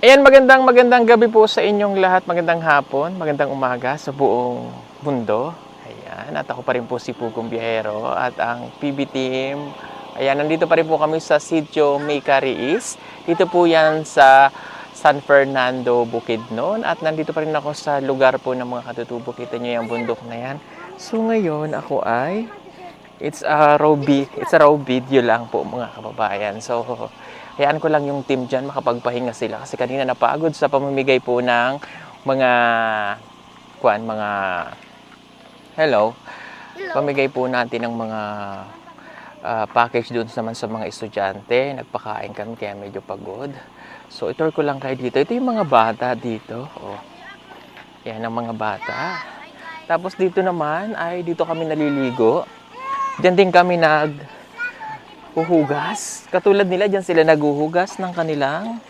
Ayan, magandang gabi po sa inyong lahat. Magandang hapon, magandang umaga sa buong mundo. Ayan, at ako pa rin po si Pugong Biyahero at ang PB team. Ayan, nandito pa rin po kami sa Sitio Maycariis. Dito po yan sa San Fernando, Bukidnon. At nandito pa rin ako sa lugar po ng mga katutubo. Kita nyo yung bundok na yan. So ngayon ako ay it's a raw video lang po mga kababayan. So hayaan ko lang yung team dyan makapagpahinga sila kasi kanina napagod sa pamamigay po ng mga mga hello. Pamigay po natin ng mga package doon naman sa mga estudyante. Nagpakain kami kaya medyo pagod. So itur ko lang kayo dito. Ito yung mga bata dito. Oh. Yan ang mga bata. Tapos dito naman ay dito kami naliligo. Diyan din kami naghuhugas. Katulad nila, diyan sila naghuhugas ng kanilang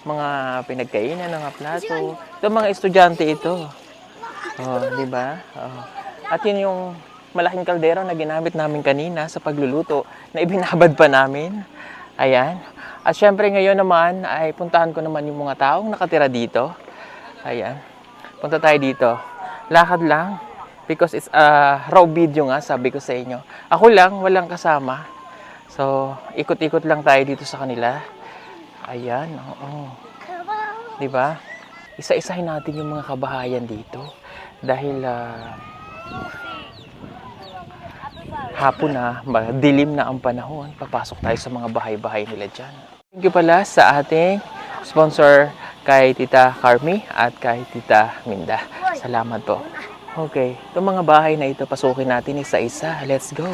mga pinagkainan, mga plato. Ito mga estudyante ito. Oh, di ba? Oh. At yun yung malaking kaldero na ginamit namin kanina sa pagluluto na ibinabad pa namin. Ayan. At syempre ngayon naman ay puntahan ko naman yung mga taong nakatira dito. Ayan. Punta tayo dito. Lakad lang. Because it's a raw video nga, sabi ko sa inyo. Ako lang, walang kasama. So, ikot-ikot lang tayo dito sa kanila. Ayan, oo. Diba? Isa-isahin natin yung mga kabahayan dito. Dahil hapon na, dilim na ang panahon. Papasok tayo sa mga bahay-bahay nila dyan. Thank you pala sa ating sponsor kay Tita Carmi at kay Tita Minda. Salamat po. Okay, itong mga bahay na ito, pasukin natin isa-isa. Let's go.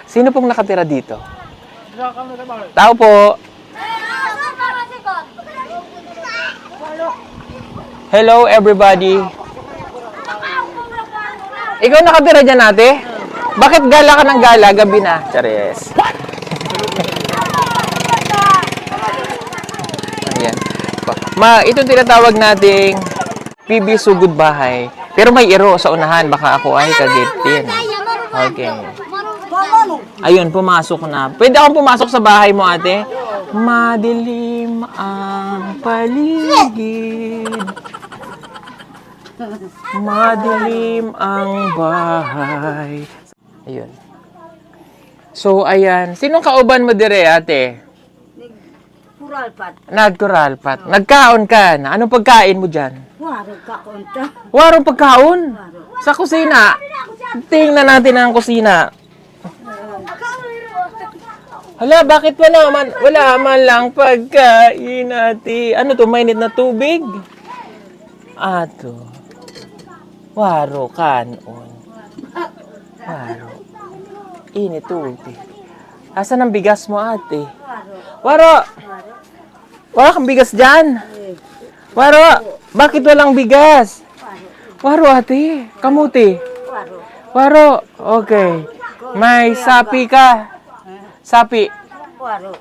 Sino pong nakatira dito? Tao po. Hello everybody. Ikaw nakatira dyan ate? Bakit gala ka ng gala? Gabi na. Charis. Ayan. Itong tinatawag nating PB Sugod Bahay. Pero may iro sa unahan. Baka ako ay kagitin. Okay. Ayun, pumasok na. Pwede akong pumasok sa bahay mo, ate? Madilim ang paligid. Madilim ang bahay. Ayun. So, ayan. Sinong kauban mo dire, ate? Nagkuralpat. Nagkaon ka na. Anong pagkain mo dyan? Warong pagkaon? Sa kusina. Tingnan natin ang kusina. Hala, bakit wala man lang pagkain ate? Ano to, mainit na tubig? Ato. Waro kanon. Waro. Init tubig. Asan ang bigas mo ate? Waro. Wala kang bigas dyan? Waro. Bakit walang bigas? Waro ate. Kamuti. Waro. Okay. May sapi ka. Sapi.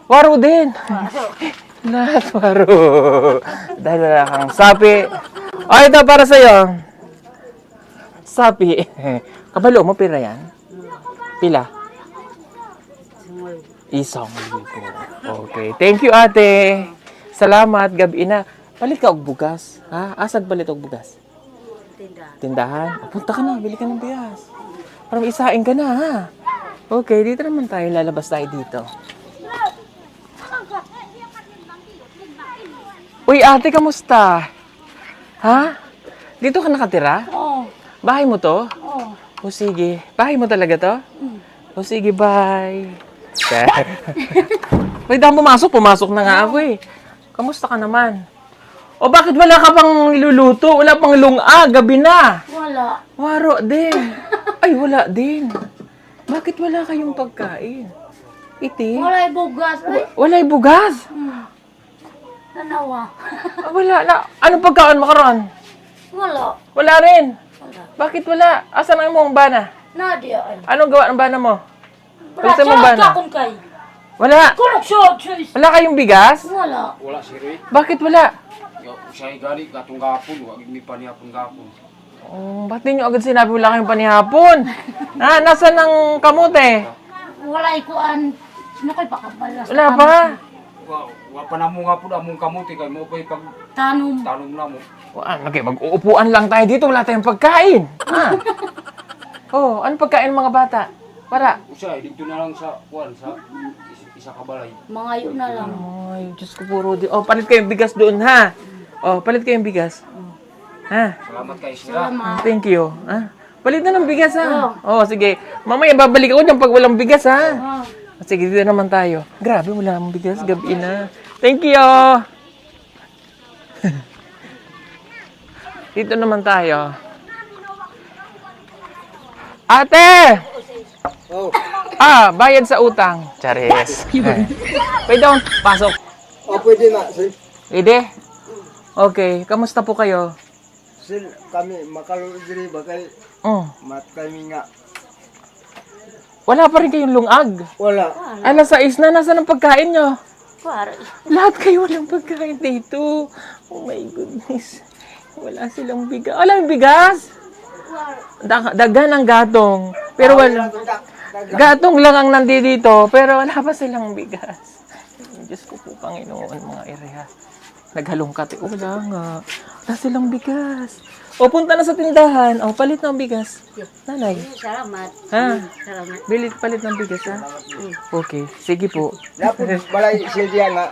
Waro din. Lahat waro. Dahil wala kang sapi. O, ito para sa'yo. Sapi. Kabalo mo, pira yan? Pila? Isang libo. Okay. Thank you, ate. Salamat. Gabi na. Palit ka og bugas. Ha? Asad palit og bugas? Tindahan. O, punta ka na. Bili ka ng bigas. Para isain ka na, ha? Okay. Dito naman tayo. Lalabas tayo dito. Uy, ate, kamusta? Ha? Dito ka nakatira? Oo. Bahay mo to? Oo. O sige. Bahay mo talaga to? O sige, bye. Pwede akong pumasok. Pumasok na nga ako eh. Kamusta ka naman? O bakit wala ka pang niluluto? Wala pang lunga. Gabi na. Wala. Waro din. Ay, wala din. Bakit wala kayong pagkain? Iti? Wala'y bugas. Ay, Wala'y bugas. nanawa. Wala na. Anong pagkain mo karon? Wala. Wala rin. Wala. Bakit wala? Asan ang mong bana? Nadia. Anong gawa ng bana mo? Wala. Gusto mo ba na? Kakon kay. Wala. Kulok short. Choice. Wala kayong bigas? Wala. Wala si Ray. Bakit wala? Siya gali katong gapon, wag mi panihapon gapon. Oh, ba't ninyo agad sinabi wala kayong panihapon? Nasaan ang kamote? Wala'y kuan. Ano kay pakabalas. Wala pa. Wa pa na mo nga po among kamuti kay mo pa'y pag Tanong. tanom na mo. Ano kayo, mag-uupuan lang tayo dito, wala tayong pagkain. Ha? Oh, ano pagkain ng mga bata? Para. Usa, dito na lang sa kuan sa isa ka balay. Mangayo na lang. Ay, Diyos ko po, Rudy. Oh, palit kayong bigas doon, ha? Oh, palit kayong bigas. Ha? Salamat kay sila. Salamat. Thank you. Ha? Palit na ng bigas, ha? Oh, sige. Mamaya, babalik ako dyan pag walang bigas, ha? Oh. Sige, dito naman tayo. Grabe, wala akong bigas. Gabi na. Thank you! Dito naman tayo. Ate! Oh, Bayad sa utang. Charis. Pwede akong pasok. pwede na. Pwede? Okay. Kamusta po kayo? Kami makaludiri ba kay mat kami nga. Wala pa rin kayong lungag. Wala. Alas 6 na. Nasaan ang pagkain nyo? Pare. Lahat kayo walang pagkain dito. Oh my goodness. Wala silang bigas. Wala yung bigas? Dagan ang gatong. Pero wala. Gatong lang ang nandito. Pero wala pa silang bigas. Diyos ko po, Panginoon, mga area. Naghalongkat. Wala nga. Wala silang bigas. O, punta na sa tindahan. O, palit ng bigas. Nanay. Salamat. Ha? Salamat. Palit ng bigas, ha? Okay. Sige po. Napod balay silya nga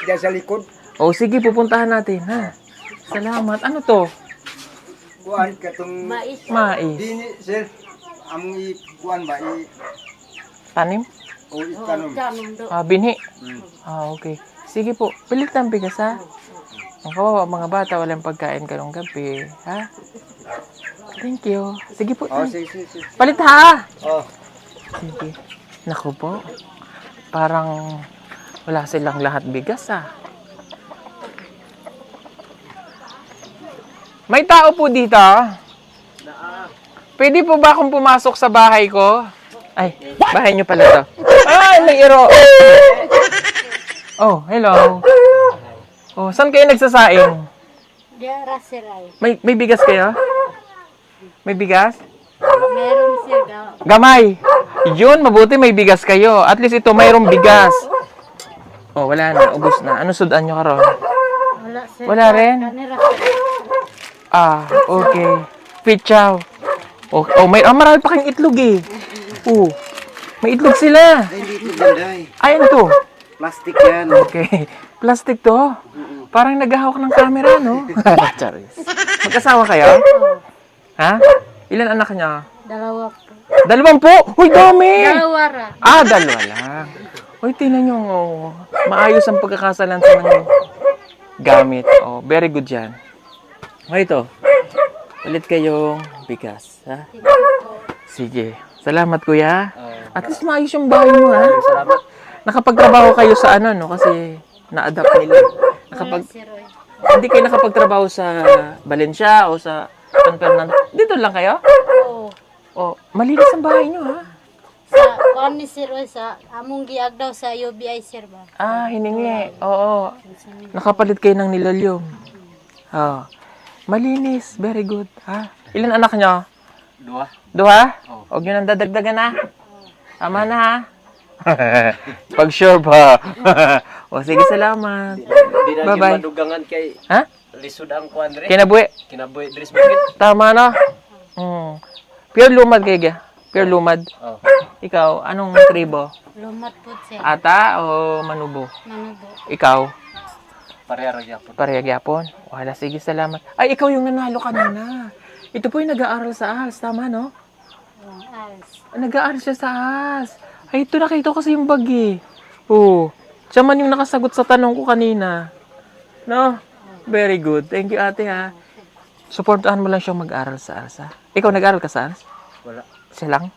diyan sa likod. O, sige, pupuntahan natin, ha? Salamat. Ano to? Kuan katong Mais. Mais. dini sir. Among kuan ba Tanim? o itanom. Tanong do. Binhi? Okay. Sige po. Palit ng bigas, ha? Ang kawawa, mga bata, walang pagkain karong gabi, ha? Thank you. Sige po. Oh, tay. sige. Palit, ha? Oh. Sige. Naku po. Parang wala silang lahat bigas, ha? May tao po dito? Pwede po ba akong pumasok sa bahay ko? Ay, bahay niyo pala to. Ay, may iro. Oh, hello. Oh, saan kayo nagsasaing? Diara siray. May bigas kayo? May bigas? Meron sir daw. Gamay. Yun, mabuti may bigas kayo. At least ito mayroong bigas. Oh, wala na. Ubus na. Ano sudan nyo karon? Wala sir. Wala rin? Kanira sir. Okay. Pichaw. Marami pa kayong itlog eh. Oh, may itlog sila. Hindi ito banday. Ay, ano to? Plastic yan. Okay. Plastic to. Parang naghahawak ng camera, no? Charis. Magkasawa kayo? Ha? Ilan anak niya? Dalawa po. 20? Uy, dami! Dalawa ra. Dalawa lang. Uy, tingnan nyo, oh. Maayos ang pagkakasalan sa mga gamit. Oh, very good yan. Okay, ito. Ulit kayong bigas, ha? Sige. Salamat, kuya. At least maayos yung bahay mo, ha? Salamat. Nakapagtrabaho kayo sa ano, no? Kasi na-adapt nila. Wala sir. Hindi kayo nakapagtrabaho sa Valencia o sa San Fernando. Dito lang kayo? Oo. Oh, malinis ang bahay nyo, ha? Sa kuan ni sir oy, sa among giag daw sa UBI sir ba. Hiningi. Oo. Nakapalit kayo ng nilalyom. Oh. Malinis. Very good. Ha? Ilan anak nyo? 2. Duha? Huwag nyo nang dadagdagan, ha? Tama na, ha? Pag sure pa. O, sige, salamat. Di na Bye-bye. madugangan kay Ha? lisod ang kuan dre. Kinabuhi. Kinabuhi dres bukid. Tama na. Pure lumad kayo, ga? Pure lumad. Oh. Ikaw, anong tribo? Lumat po sir. Ata o manubo? Manubo. Ikaw? Pareha ra gyapon. Pareha gyapon? Wala, sige, salamat. Ay, ikaw yung nanalo kanina. Ito po yung nag-aaral sa ALS, tama, no? As. Nag-aaral siya sa ALS. Ay, ito nakita ko kasi yung bag eh. Oo. Siya man yung nakasagot sa tanong ko kanina. No? Very good. Thank you, ate, ha. Supportahan mo lang siyang mag-aral sa ALS, ha? Ikaw nag-aaral ka sa ALS? Wala. Siya lang?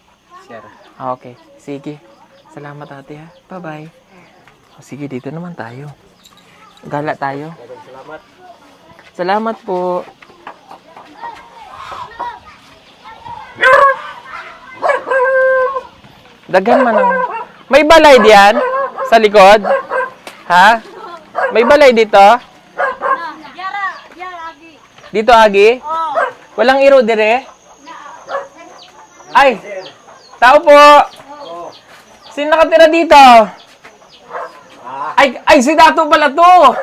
Siya ra. Okay. Sige. Salamat, ate, ha. Bye-bye. O, sige, dito naman tayo. Gala tayo. Salamat. Salamat po. Dagan man ang... May balay diyan? Sa likod? Ha? May balay dito? Dito, Agi? Walang iro dire? Ay! Tao po! Sino nakatira dito? Ay, si Dato pala to!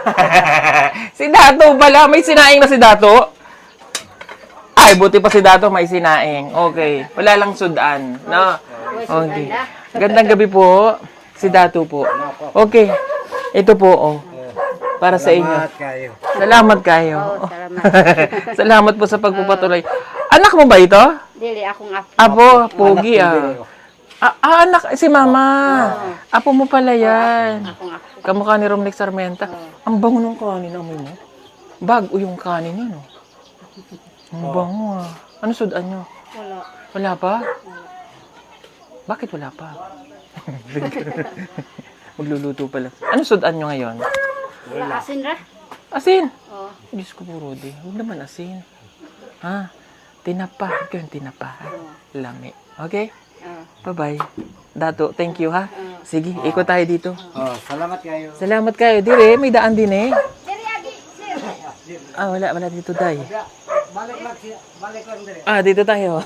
Si Dato pala. May sinaing na si Dato. Ay, buti pa si Dato may sinaing. Okay. Wala lang sudan. No? Okay. Gandang gabi po. Si Dato po. Okay. Ito po, oh. Para sa inyo. kayo. Salamat kayo. Oo, salamat. Salamat po sa pagpupatuloy. Anak mo ba ito? Dili, akong apo. Apo, pogi anak, si mama. Apo mo pala yan. Akong apo. Kamukha ni Romlex Sarmenta. Ang bango ng kanin, amoy mo. Bago yung kanin yun, oh. Ang bango, ah. Ano sudan nyo? Wala. Wala pa? Bakit wala pa? Magluluto pala. Ano sudan nyo ngayon? Wala asin ra? Asin! Oo. Diyos ko po, Rudy. Huwag naman asin. Ha? Tinapa. Ikaw yung tinapa. Ha? Lami. Okay? Oo. Bye-bye. Dato, thank you, ha? Sige, ikot tayo dito. Oh, salamat kayo. Salamat kayo. Dire, may daan din eh. Wala dito tayo. Balik lang dire. Dito tayo.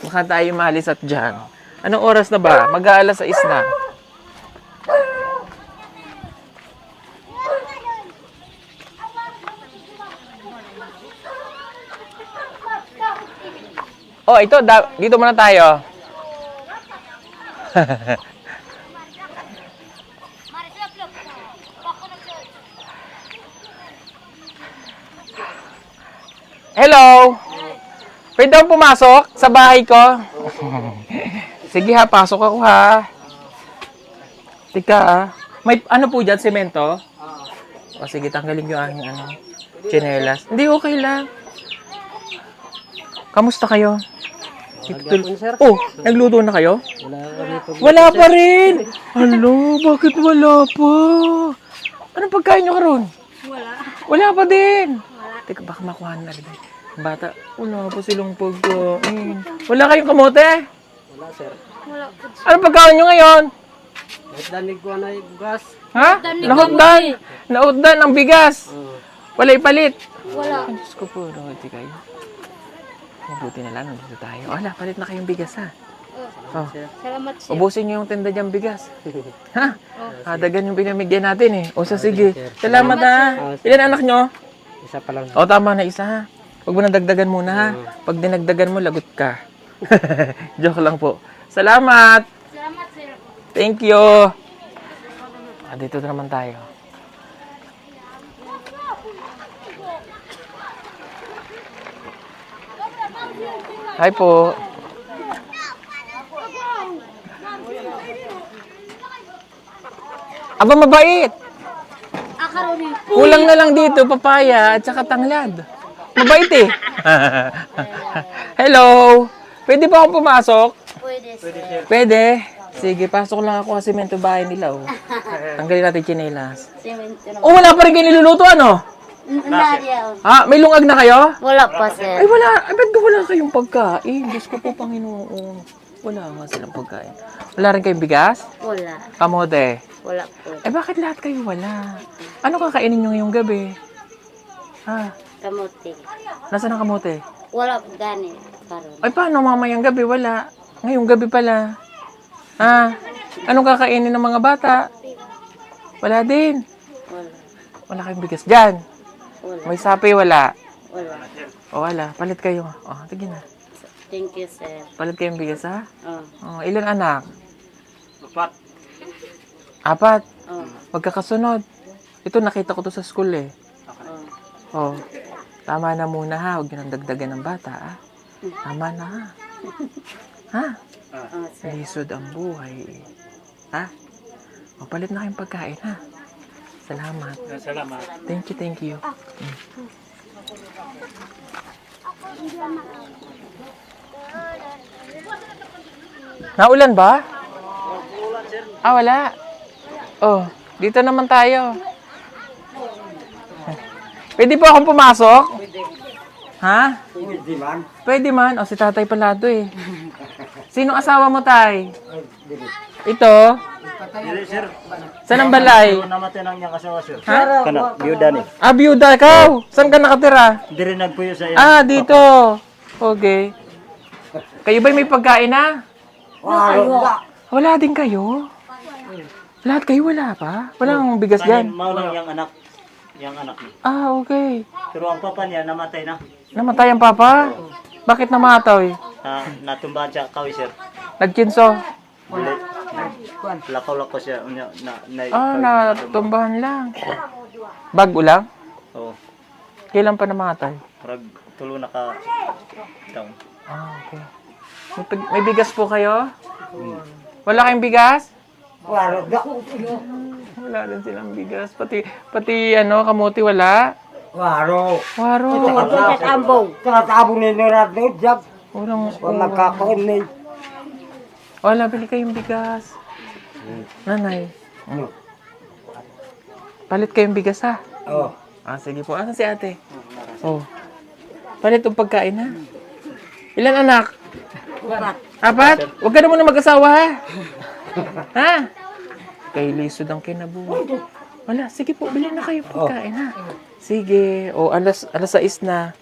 Baka tayo malis at dyan. Anong oras na ba? Mag-aalas 6 na. Oh, ito. Dito muna tayo. Hello! Pwede daw pumasok sa bahay ko? Sige ha, pasok ako ha. Tika ha. May ano po dyan, semento? O sige, tanggalin yung aking tsinelas. Hindi, okay lang. Kamusta kayo? Oh, nagluto na kayo? Wala pa rin! Alo, bakit wala pa? Anong pagkain nyo karon? Wala. Wala pa din! Teka, baka makuha na rin. Bata, wala pa silang pagkain. Wala kayong kamote? Wala, sir. Wala. Anong pagkain nyo ngayon? Danig ko na yung gas. Ha? Nahutdan! Nahutdan ang bigas! Wala ipalit! Wala. Ay, Diyos ko po, hindi kayo. Mabuti na lang, nandito tayo. Wala, palit na kayong bigas ha. Oh. Salamat sir. Ubusin nyo yung tinda diyang bigas. Ha? Dagan yung binamigyan natin eh. O sa sige. Salamat ha. Ilan anak nyo? Isa pa lang. O tama na isa ha. Huwag mo nang dagdagan muna ha. Pag dinagdagan mo, lagot ka. Joke lang po. Salamat! Salamat sir. Thank you! Dito naman tayo. Hi po. Aba, mabait. Akaroni. Kulang na lang dito, papaya at saka tanglad. Mabait eh. Hello. Pwede pa akong pumasok? Pwede sir. Pwede. Sige, pasok lang ako sa semento bahay nila. Oh. Tanggalin natin chinelas. Semento na. Oh, wala pa rin kayo niluluto, ano? Nadia. Ha? May lungag na kayo? Wala pa sir. Ay, wala. Ay, ba't wala kayong pagkain? Diyos ko po, Panginoon. Wala nga silang pagkain. Wala rin kayong bigas? Wala. Kamote? Wala po. Eh, bakit lahat kayo wala? Ano kakainin nyo ngayong gabi? Ha? Kamote. Nasaan ang kamote? Wala po gani. Karon. Ay, paano mamayang gabi? Wala. Ngayong gabi pala. Ha? Anong kakainin ng mga bata? Wala din. Wala. Wala kayong bigas dyan. Wala. May sapi, wala. Wala. O, wala. Palit kayo. O, tignan na. Thank you sir. Palit kayong bigas, ha? Oh. O, ilan anak? Apat. 4. Oh. Magkakasunod. Ito, nakita ko to sa school eh. Oh. O, tama na muna ha. Huwag nyo nang dagdagan ng bata, ha? Tama na, ha? Ha? Oh sir. Lisod ang buhay. Ha? O, palit na kayong pagkain, ha? Salamat. Salamat. Thank you, thank you. Naulan ba? Wala. Oh, dito naman tayo. Pwede po akong pumasok? Ha? Hindi man. Pwede man. O, si tatay pala to eh. Sino asawa mo, tay? Ito? Sir. Saan ang balay? Namatay ng niyang asawa, sir. Ha? Kana, biyuda ni. Biyuda ikaw. Saan ka nakatira? Diri nagpuyo sa iya. Dito. Okay. Kayo ba'y may pagkain na? Wala. Wala din kayo? Lahat kayo wala pa? Walang bigas dyan? Maulang yung anak. Yung anak niya. Ah, okay. Pero ang papa niya namatay na. Namatay ang papa? Bakit namatay? Natumbahan siya kawin, sir. Nagkinso? Dili. Lakaw-lakaw siya. Natumbahan lang. Bago lang? Oo. Kailan pa namatay? Parang tulo na ka taon. Ah, okay. May bigas po kayo? Wala kayong bigas? Waro da. Wala din silang bigas. Pati kamote wala? Waro. Waro. Kakatambong ni Norad no job. Walang Magkakaon ni. Wala, bili kayong bigas. Nanay. Palit kayong bigas ha? Oh. Ah, sige po. Asan si ate? Oh. Palit yung pagkain ha? Ilan anak? Apat? Huwag ka na muna mag-asawa ha? Ha? Kay lisod ang kinabuhi. Wala, sige po, bilhin na kayo pagkain ha. Sige. O, alas 6 na.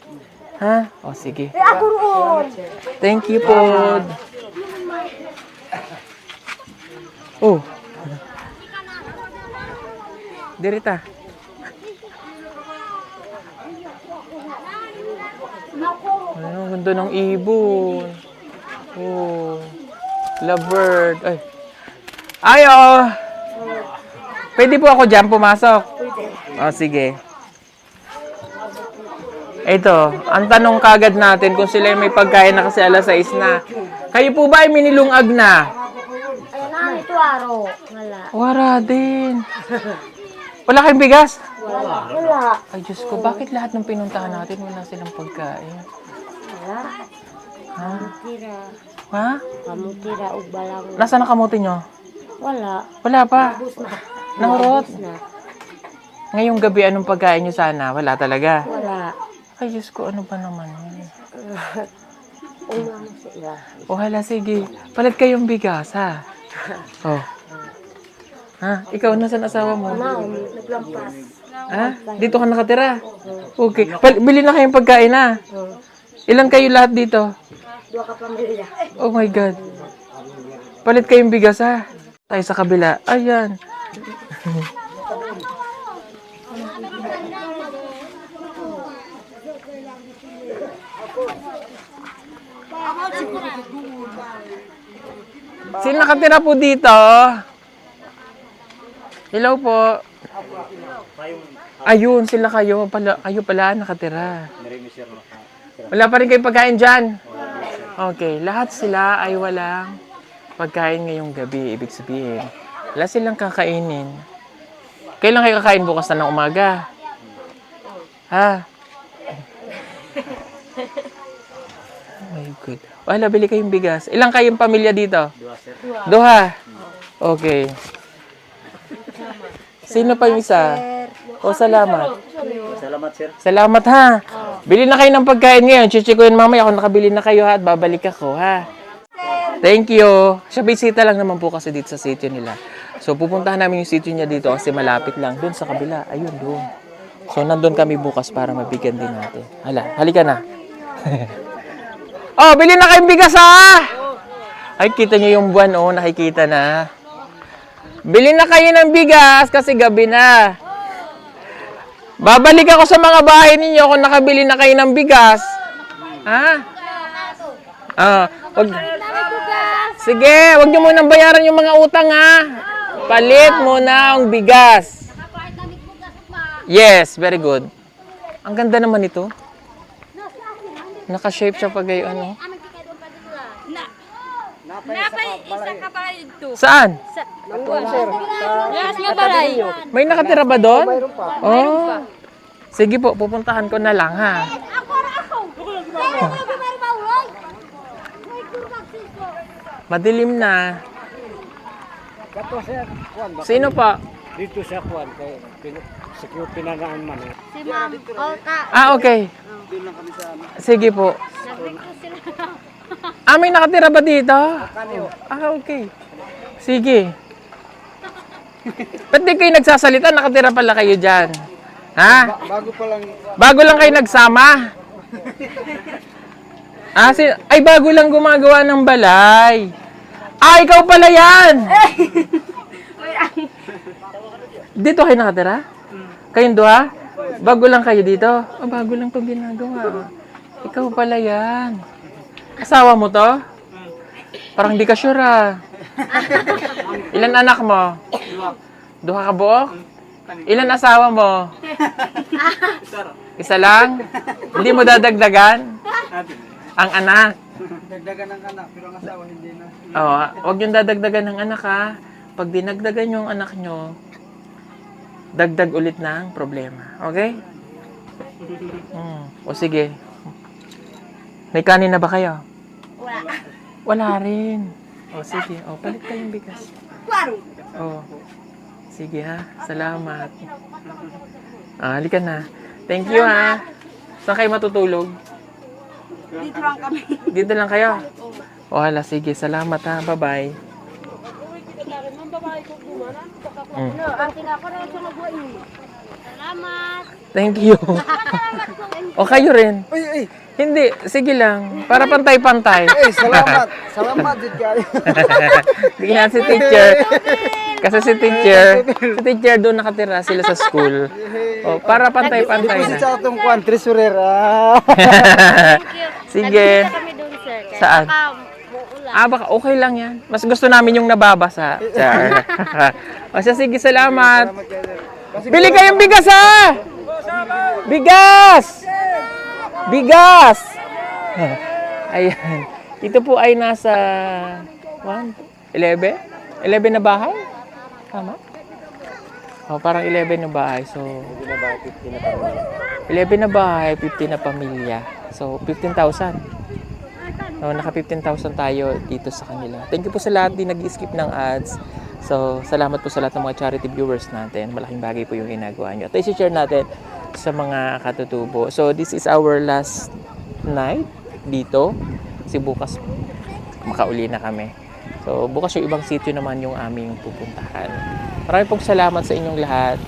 Ha? O, sige. Thank you po. Oh. Dirita. Ang ganda ng ibon. Oh. Lovebird. Ay. Ayo! Pwede po ako dyan pumasok? Oh, sige. Ito, ang tanong kagad natin kung sila may pagkain na kasi alas 6 na. Kayo po ba ay minilungag na? Ito araw. Wala. Wala din. Wala kayong bigas? Wala. Ay, Diyos ko, bakit lahat ng pinuntahan natin wala silang pagkain? Wala. Ha? Tira. Ha? Kamutira o balang. Nasaan ang kamote nyo? Wala. Wala pa. Nahurot. Na. Ngayong gabi, anong pagkain nyo sana? Wala talaga. Wala. Ay, Diyos ko, ano ba naman yun? Umano sila. O, hala, sige. Palit kayong bigas, ha? Oh. Ha? Ikaw, nasaan asawa mo? Naglampas. Ha? Dito ka nakatira? Okay. Bili na kayong pagkain, ha? Ilan kayo lahat dito? 2 ka pamilya. Oh my God. Palit kayong bigas, ha? Tayo sa kabila. Ayan. Sino nakatira po dito? Hello po. Ayun, sila kayo. Kayo pala nakatira. Wala pa rin kayong pagkain dyan? Okay, lahat sila ay walang pagkain ngayong gabi. Ibig sabihin, wala silang kakainin. Kailan kayo kakain bukas na ng umaga? Ha? Oh my God. Wala, bili kayong bigas. Ilang kayong pamilya dito? 2, Okay. Sino pa yung isa? O, salamat. Salamat, sir. Salamat, ha. Bili na kayo ng pagkain ngayon. Chichikuin mamaya kung nakabili na kayo, ha, at babalik ako, ha. Thank you. Siya bisita lang naman po kasi dito sa sitio nila. So, pupuntahan namin yung sitio niya dito kasi malapit lang. Doon sa kabila. Ayun, doon. So, nandun kami bukas para mabigyan din natin. Hala, halika na. Oh, bili na kayong bigas, ha? Ay, kita niyo yung buwan, oh. Nakikita na. Bili na kayo ng bigas kasi gabi na. Babalik ako sa mga bahay ninyo kung nakabili na kayo ng bigas. Ha? Sige, wag niyo munang bayaran yung mga utang, ha? Palit muna ang bigas. Yes, very good. Ang ganda naman ito. Naka-shape siya pag ano. Saan? May nakatira ba doon? Oh. Sige po, pupuntahan ko na lang, ha? Madilim na. Sino pa? Dito sa kuan kay security na naan man. Si Ma'am Olka. Ah, okay. Sige po. Ah, may nakatira ba dito? Ah, okay. Sige. Ba't di kayo nagsasalita? Nakatira pala kayo dyan. Ha? Bago pa lang Bago lang kayo nagsama? Ah, ay, bago lang gumagawa ng balay. Ah, ikaw pala yan! Dito kayo nakatira? Kayong duha? Bago lang kayo dito? Oh, bago lang itong ginagawa. Ikaw pala yan. Asawa mo to? Parang di ka sure ah. Ilan anak mo? Duha ka buok? Ilan asawa mo? Isa lang? Hindi mo dadagdagan? Ang anak? Dagdagan ng anak, pero ang asawa hindi na. Oo, huwag yung dadagdagan ng anak ha. Pag dinagdagan yung anak nyo, dagdag ulit ng problema. Okay? O sige. May kanin na ba kayo? Wala. Wala rin. O sige, o palit kayong bigas. O. Sige ha, salamat. Halika na. Thank you ha. Saan kayo matutulog? Dito lang kami. Dito lang kayo? O hala, sige, salamat ha. Bye-bye. No, ating ako na sa nagbuhay. Salamat. Thank you. O kayo rin. Uy, Hindi, sige lang. Para pantay-pantay. salamat. Salamat din kayo. Bigyan si teacher. Kasi si teacher doon nakatira sila sa school. O, para pantay-pantay Kasi na. sa atong kwan, treasurer. Sige. Kami doon, sir. Kaya Saan? baka muulan. Baka okay lang yan. Mas gusto namin yung nababasa. Char. O siya, sige, salamat. Bili kayong bigas ha! Bigas! Bigas! Ayan. Ito po ay nasa 11 na bahay? Tama? O, parang 11 na bahay. So, 11 na bahay, 50 na pamilya. So, 15,000. So, naka 15,000 tayo dito sa kanila. Thank you po sa lahat din nag-skip ng ads. So, salamat po sa lahat ng mga charity viewers natin. Malaking bagay po yung ginagawa nyo. At i-share natin sa mga katutubo. So, this is our last night dito. Kasi bukas makauli na kami. So, bukas yung ibang sitio naman yung aming pupuntahan. Maraming pong salamat sa inyong lahat.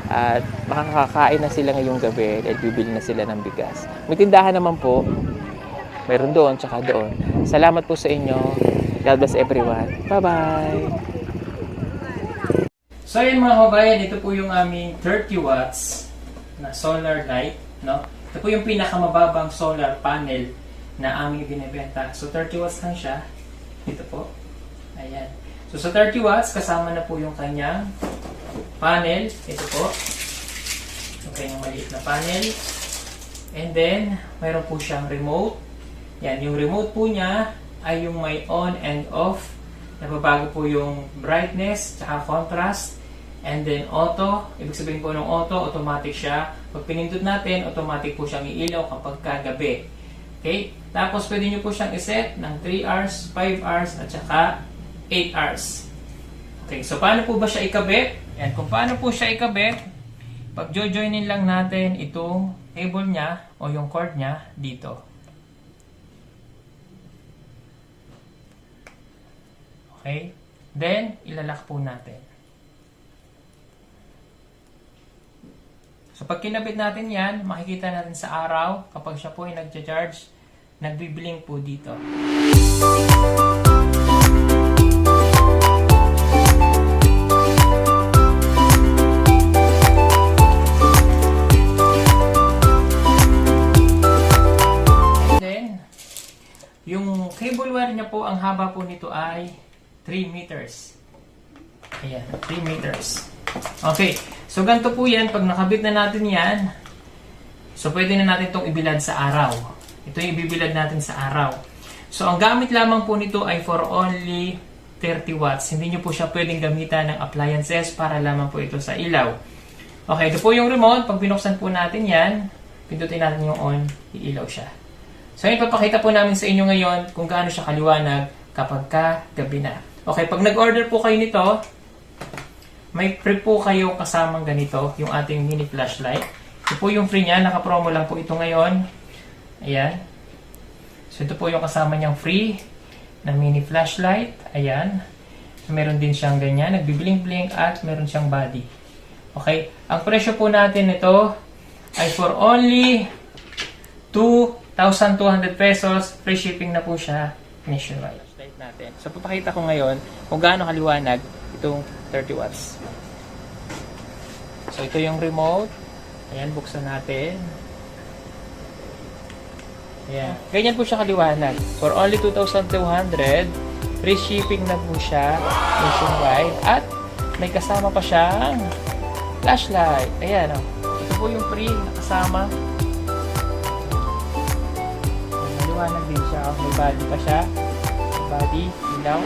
At makakakain na sila ngayong gabi at bibili na sila ng bigas. May tindahan naman po. Meron doon, tsaka doon. Salamat po sa inyo. God bless everyone. Bye-bye! So yun mga kabayan, ito po yung aming 30 watts na solar light. No? Ito po yung pinakamababang solar panel na aming binibenta. So 30 watts lang siya. Ito po. Ayan. So sa 30 watts, kasama na po yung kanyang panel. Ito po. Yung kanyang maliit na panel. And then, mayroon po siyang remote. Yan, yung remote po niya ay yung may on and off. Nababago po yung brightness, tsaka contrast. And then auto, ibig sabihin po ng auto, automatic siya. Pag pinindot natin, automatic po siyang iilaw kapag kagabi. Okay? Tapos pwede nyo po siyang iset ng 3 hours, 5 hours, at saka 8 hours. Okay, so paano po ba siya ikabit? Yan, kung paano po siya ikabit, pag jojoinin lang natin itong cable niya o yung cord niya dito. Okay? Then, ilalak po natin. So, pag kinabit natin yan, makikita natin sa araw, kapag siya po ay nagcha-charge, nagbiblink po dito. And then, yung cable wire niya po, ang haba po nito ay 3 meters. Ayan, 3 meters. Okay, so ganito po yan. Pag nakabit na natin yan, so pwede na natin itong ibilad sa araw. Ito yung ibibilad natin sa araw. So ang gamit lamang po nito ay for only 30 watts. Hindi nyo po siya pwedeng gamitan ng appliances para lamang po ito sa ilaw. Okay, ito po yung remote. Pag binuksan po natin yan, pindutin natin yung on, iilaw siya. So ipapakita po namin sa inyo ngayon kung gaano siya kaliwanag kapag gabi na. Okay, pag nag-order po kayo nito, may free po kayo kasamang ganito, yung ating mini flashlight. Ito po yung free niya, naka-promo lang po ito ngayon. Ayan. So ito po yung kasama niyang free na mini flashlight. Ayan. So meron din siyang ganyan, nagbiblink-blink at meron siyang body. Okay, ang presyo po natin ito ay for only 2,200 pesos. Free shipping na po siya nationwide. Flashlight natin. So papakita ko ngayon kung gaano kaliwanag itong 30 watts. So, ito yung remote. Ayan, buksan natin. Ayan. Ganyan po siya kaliwanag. For only 2,200, free shipping na po siya nationwide. At may kasama pa siyang flashlight. Ayan, oh. Ito po yung free na kasama. Maliwanag din siya. May body pa siya. Body, ilaw.